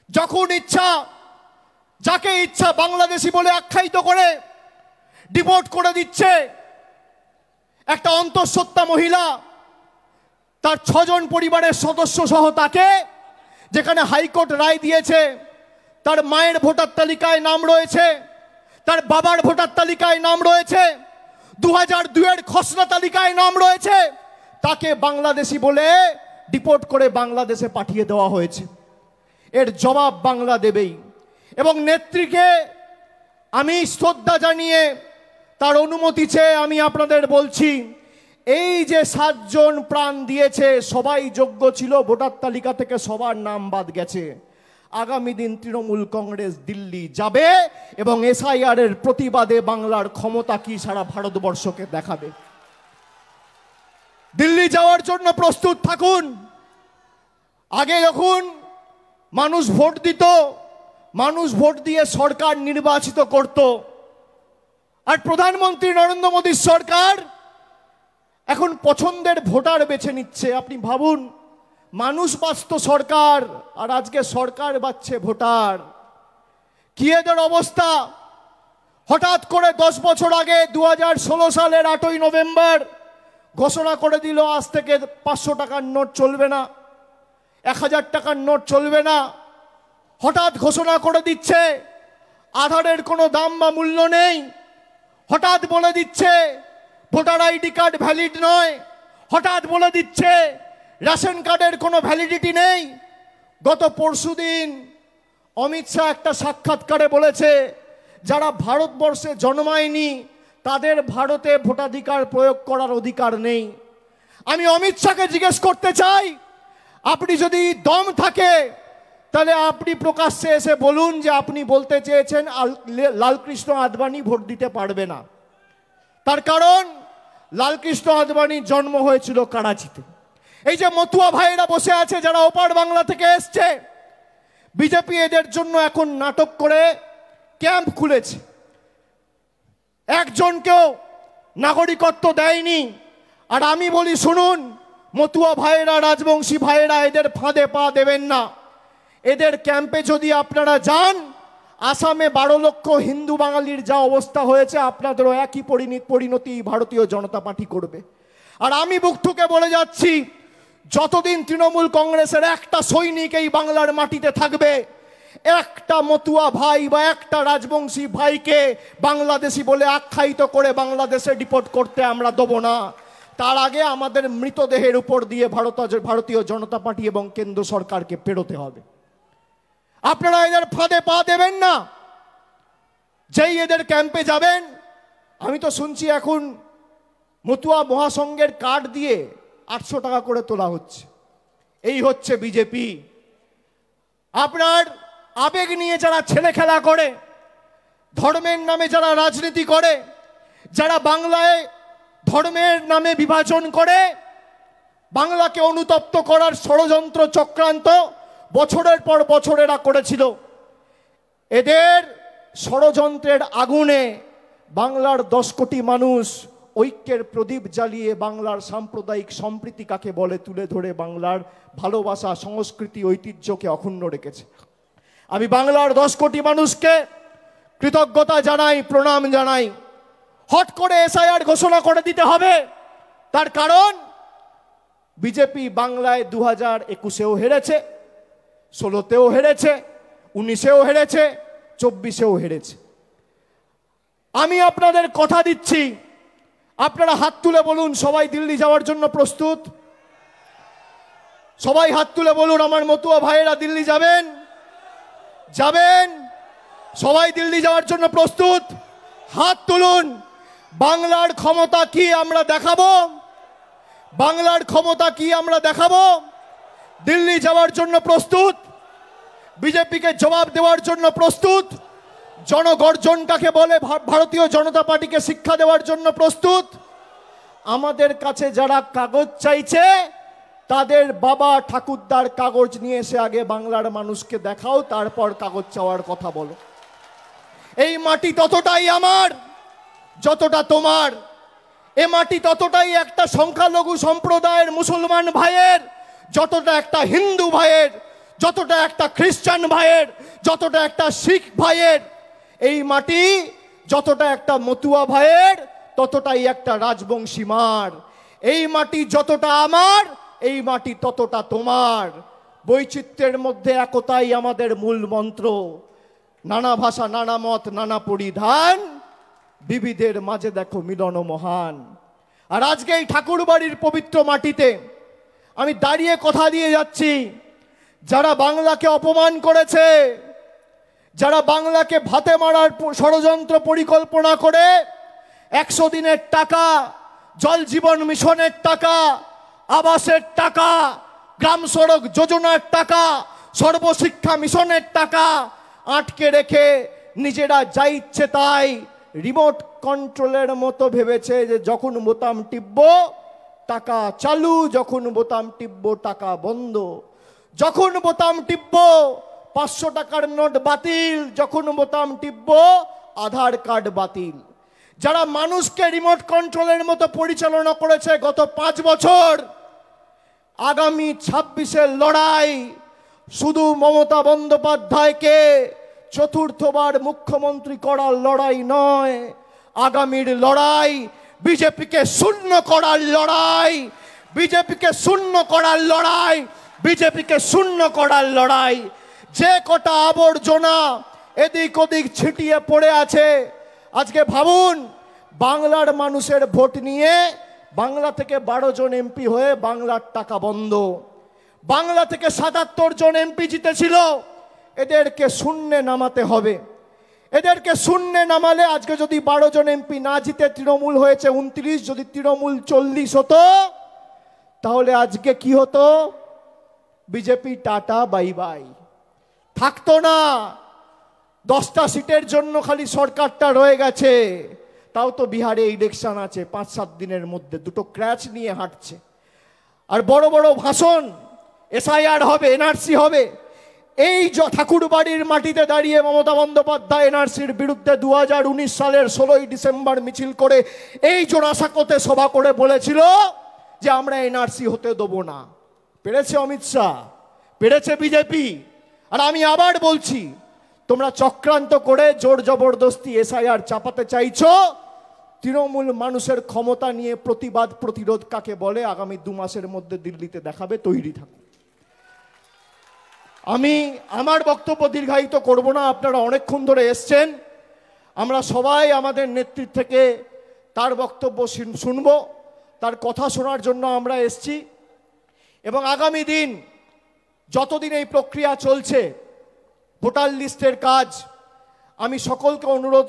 যখন ইচ্ছা যাকে ইচ্ছা বাংলাদেশি বলে আখ্যায়িত করে ডিপোর্ট করে দিচ্ছে। একটা অন্তঃসত্ত্বা মহিলা তার 6 জন পরিবারের সদস্য সহ তাকে, যেখানে হাইকোর্ট রায় দিয়েছে তার মায়ের ভোটার তালিকায় নাম রয়েছে, তার বাবার ভোটার তালিকায় নাম রয়েছে, 2002-এর খসড়া তালিকায় নাম রয়েছে, তাকে বাংলাদেশি বলে ডিপোর্ট করে বাংলাদেশে পাঠিয়ে দেওয়া হয়েছে। এর জবাব বাংলা দেবেই। এবং নেত্রীকে আমি শ্রদ্ধা জানিয়ে তার অনুমতি চেয়ে আমি আপনাদের বলছি, এই যে 7 জন প্রাণ দিয়েছে সবাই যোগ্য ছিল, ভোটার তালিকা থেকে সবার নাম বাদ গেছে। আগামী দিন তৃণমূল কংগ্রেস দিল্লি যাবে এবং এসআইআর এর প্রতিবাদে বাংলার ক্ষমতা কি সারা ভারতবর্ষকে দেখাবে। দিল্লি যাওয়ার জন্য প্রস্তুত থাকুন। আগে যখন মানুষ ভোট দিত, মানুষ ভোট দিয়ে সরকার নির্বাচিত করত, আর প্রধানমন্ত্রী নরেন্দ্র মোদীর সরকার এখন পছন্দের ভোটার বেছে নিচ্ছে। আপনি ভাবুন, মানুষ বাঁচত সরকার, আর আজকে সরকার বাঁচছে ভোটার। কি এদের অবস্থা! হঠাৎ করে 10 বছর আগে 2016 সালের 8ই নভেম্বর ঘোষণা করে দিল আজ থেকে 500 টাকার নোট চলবে না, 1000 টাকার নোট চলবে না। হঠাৎ ঘোষণা করে দিচ্ছে আধারের কোনো দাম বা মূল্য নেই। হঠাৎ বলে দিচ্ছে ভোটার আইডি কার্ড ভ্যালিড নয়। হঠাৎ বলে দিচ্ছে রেশন কার্ডের কোনো ভ্যালিডিটি নেই। গত পরশুদিন অমিত শাহ একটা সাক্ষাৎকারে বলেছে, যারা ভারতবর্ষে জন্মায়নি তাদের ভারতে ভোটাধিকার প্রয়োগ করার অধিকার নেই। আমি অমিত শাহকে জিজ্ঞেস করতে চাই, আপনি যদি দম থাকে তাহলে আপনি প্রকাশ্যে এসে বলুন যে আপনি বলতে চেয়েছেন লালকৃষ্ণ আদবানি ভোট দিতে পারবে না। তার কারণ লালকৃষ্ণ আদবানির জন্ম হয়েছিল করাচিতে। এই যে মতুয়া ভাইয়েরা বসে আছে যারা ওপার বাংলা থেকে এসছে, বিজেপি এদের জন্য এখন নাটক করে ক্যাম্প খুলেছে। একজনকেও নাগরিকত্ব দেয়নি। আর আমি বলি শুনুন, মতুয়া ভাইয়েরা, রাজবংশী ভাইয়েরা, এদের ফাঁদে পা দেবেন না। এদের ক্যাম্পে যদি আপনারা যান, আসামে 12 লক্ষ হিন্দু বাঙালির যা অবস্থা হয়েছে, আপনাদেরও একই পরিণতি ভারতীয় জনতা পার্টি করবে। আর আমি বুক ঠুকে বলে যাচ্ছি, যতদিন তৃণমূল কংগ্রেসের একটা সৈনিক এই বাংলার মাটিতে থাকবে, একটা মতুয়া ভাই বা একটা রাজবংশী ভাইকে বাংলাদেশি বলে আখ্যায়িত করে বাংলাদেশে ডিপোর্ট করতে আমরা দেব না। তার আগে আমাদের মৃতদেহের উপর দিয়ে ভারতীয় জনতা পার্টি এবং কেন্দ্র সরকারকে পেরোতে হবে। আপনারা এদের ফাঁদে পা দেবেন না। যেই এদের ক্যাম্পে যাবেন, আমি তো শুনছি এখন মতুয়া মহাসংঘের কার্ড দিয়ে 800 টাকা করে তোলা হচ্ছে। এই হচ্ছে বিজেপি। আপনার আবেগ নিয়ে যারা ছেলে খেলা করে, ধর্মের নামে যারা রাজনীতি করে, যারা বাংলায় ধর্মের নামে বিভাজন করে, বাংলাকে অনুতপ্ত করার ষড়যন্ত্র চক্রান্ত বছরের পর বছর এরা করেছিল, এদের ষড়যন্ত্রের আগুনে বাংলার 10 কোটি মানুষ ঐক্যের প্রদীপ জ্বালিয়ে বাংলার সাম্প্রদায়িক সম্প্রীতি কাকে বলে তুলে ধরে বাংলার ভালোবাসা, সংস্কৃতি, ঐতিহ্যকে অক্ষুণ্ণ রেখেছে। আমি বাংলার 10 কোটি মানুষকে কৃতজ্ঞতা জানাই, প্রণাম জানাই। হট করে এসআইআর ঘোষণা করে দিতে হবে, তার কারণ বিজেপি বাংলায় 2021-এও হেরেছে, 16-তেও হেরেছে, 19-এও হেরেছে, 24-এও হেরেছে। আমি আপনাদের কথা দিচ্ছি, আপনারা হাত তুলে বলুন সবাই দিল্লি যাওয়ার জন্য প্রস্তুত। সবাই হাত তুলে বলুন আমার মতুয়া ভাইয়েরা দিল্লি যাবেন, যাবেন। সবাই দিল্লি যাওয়ার জন্য প্রস্তুত, হাত তুলুন। বাংলার ক্ষমতা কি আমরা দেখাবো, বাংলার ক্ষমতা কি আমরা দেখাবো। দিল্লি যাওয়ার জন্য প্রস্তুত, বিজেপিকে জবাব দেওয়ার জন্য প্রস্তুত, জনগর্জন কাকে বলে ভারতীয় জনতা পার্টিকে শিক্ষা দেওয়ার জন্য প্রস্তুত। আমাদের কাছে যারা কাগজ চাইছে, তাদের বাবা ঠাকুরদার কাগজ নিয়ে এসে আগে বাংলার মানুষকে দেখাও, তারপর কাগজ চাওয়ার কথা বলো। এই মাটি ততটাই আমার যতটা তোমার। এ মাটি ততটাই একটা সংখ্যালঘু সম্প্রদায়ের মুসলমান ভাইয়ের যতটা একটা হিন্দু ভাইয়ের। যতটা একটা খ্রিস্টান ভাইয়ের, যতটা একটা শিখ ভাইয়ের, এই মাটি যতটা একটা মতুয়া ভাইয়ের, ততটাই একটা রাজবংশী মার। এই মাটি যতটা আমার, এই মাটি ততটা তোমার। বৈচিত্র্যের মধ্যে একতাই আমাদের মূল মন্ত্র। নানা ভাষা, নানা মত, নানা পরিধান, বিবিধের মাঝে দেখো মিলন মহান। আর আজকে এই ঠাকুর বাড়ির পবিত্র মাটিতে আমি দাঁড়িয়ে কথা দিয়ে যাচ্ছি, যারা বাংলাকে অপমান করেছে, যারা বাংলাকে ভাতে মারার ষড়যন্ত্র পরিকল্পনা করে 100 দিনের টাকা, জল জীবন মিশনের টাকা, আবাসের টাকা, গ্রাম সড়ক যোজনার টাকা, সর্বশিক্ষা মিশনের টাকা আটকে রেখে নিজেরা যা ইচ্ছে তাই রিমোট কন্ট্রোলের মতো ভেবেছে যে যখন বোতাম টিপবো টাকা চালু, যখন বোতাম টিপবো টাকা বন্ধ, যখন বোতাম টিপবো 500 টাকার নোট বাতিল, যখন বোতাম টিপবো আধার কার্ড বাতিল। যারা মানুষকে রিমোট কন্ট্রোলের মতো পরিচালনা করেছে গত 5 বছর, আগামী 26-এর লড়াই শুধু মমতা বন্দ্যোপাধ্যায়কে চতুর্থবার মুখ্যমন্ত্রী করার লড়াই নয়, আগামীর লড়াই বিজেপিকে শূন্য করার লড়াই, বিজেপিকে শূন্য করার লড়াই, বিজেপিকে শূন্য করার লড়াই। যে কটা আবর্জনা এদিক ওদিক ছিটিয়ে পড়ে আছে, আজকে ভাবুন বাংলার মানুষের ভোট নিয়ে বাংলা থেকে 12 জন এমপি হয়ে বাংলার টাকা বন্ধ, বাংলা থেকে 77 জন এমপি জিতেছিল, এদেরকে শূন্যে নামাতে হবে। এদেরকে শূন্যে নামালে আজকে যদি 12 জন এমপি না জিতে তৃণমূল হয়েছে 29, যদি তৃণমূল 40 হতো তাহলে আজকে কি হতো? বিজেপি টাটা বাই বাই, থাকতো না। 10টা সিটের জন্য খালি সরকারটা রয়ে গেছে, তাও তো বিহারে ইলেকশন আছে 5-7 দিনের মধ্যে, দুটো ক্র্যাচ নিয়ে হাঁটছে। আর বড় বড় ভাষণ, এসআইআর হবে, এনআরসি হবে। এই ঠাকুর বাড়ির মাটিতে দাঁড়িয়ে মমতা বন্দ্যোপাধ্যায় এনআরসির বিরুদ্ধে 2019 সালের 16ই ডিসেম্বর মিছিল করে এই জোড়াসাঁকোতে সভা করে বলেছিল যে আমরা এনআরসি হতে দেবো না। পেরেছে অমিত শাহ, পেরেছে বিজেপি। আর আমি আবার বলছি, তোমরা চক্রান্ত করে জোর জবরদস্তি এসআইআর চাপাতে চাইছো। তৃণমূল মানুষের ক্ষমতা নিয়ে প্রতিবাদ প্রতিরোধ কাকে বলে আগামী 2 মাসের মধ্যে দিল্লিতে দেখাবে, তৈরি থাকুন। আমি আমার বক্তব্য দীর্ঘায়িত করব না, আপনারা অনেকক্ষণ ধরে এসছেন। আমরা সবাই আমাদের নেতৃত্ব থেকে তার বক্তব্য শুনব, তার কথা শোনার জন্য আমরা এসছি। এবং আগামী দিন যতদিন এই প্রক্রিয়া চলছে, ভোটার লিস্টের কাজ, আমি সকলকে অনুরোধ